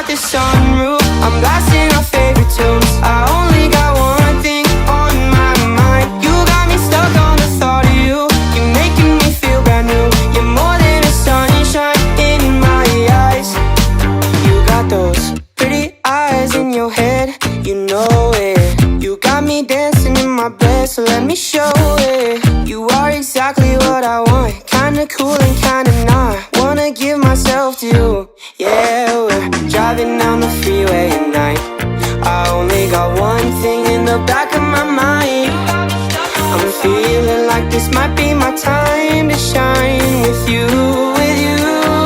out the sunroof, I'm blasting our favorite tunes. I only got one thing on my mind. You got me stuck on the thought of you. You're making me feel brand new. You're more than a sunshine in my eyes. You got those pretty eyes in your head, you know it. You got me dancing in my bed, so let me show it. You are exactly what I want, kinda cool and kinda not. Wanna give myself to you. Yeah, we're driving down the freeway at night. I only got one thing in the back of my mind. I'm feeling like this might be my time to shine with you, with you,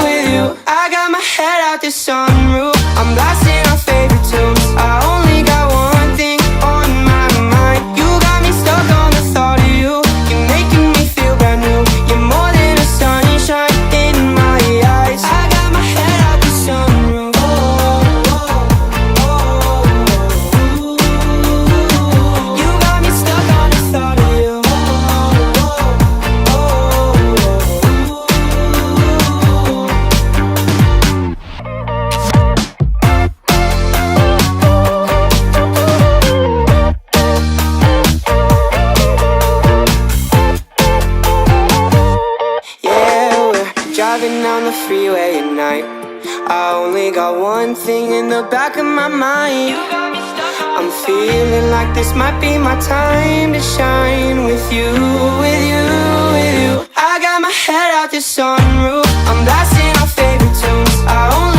with you. I got my head out the sunroof, I'm blasting our favorite tunes. I only got one thing on my mind. You got me stuck on the thought of you. You're making me feel brand new. You're more than a sunshine in my eyes. I got my head out the sunroof. You got me stuck on the thought of you. Driving down the freeway at night. I only got one thing in the back of my mind. I'm feeling like this might be my time to shine with you, with you, with you. I got my head out the sunroof, I'm blasting our favorite tunes. I only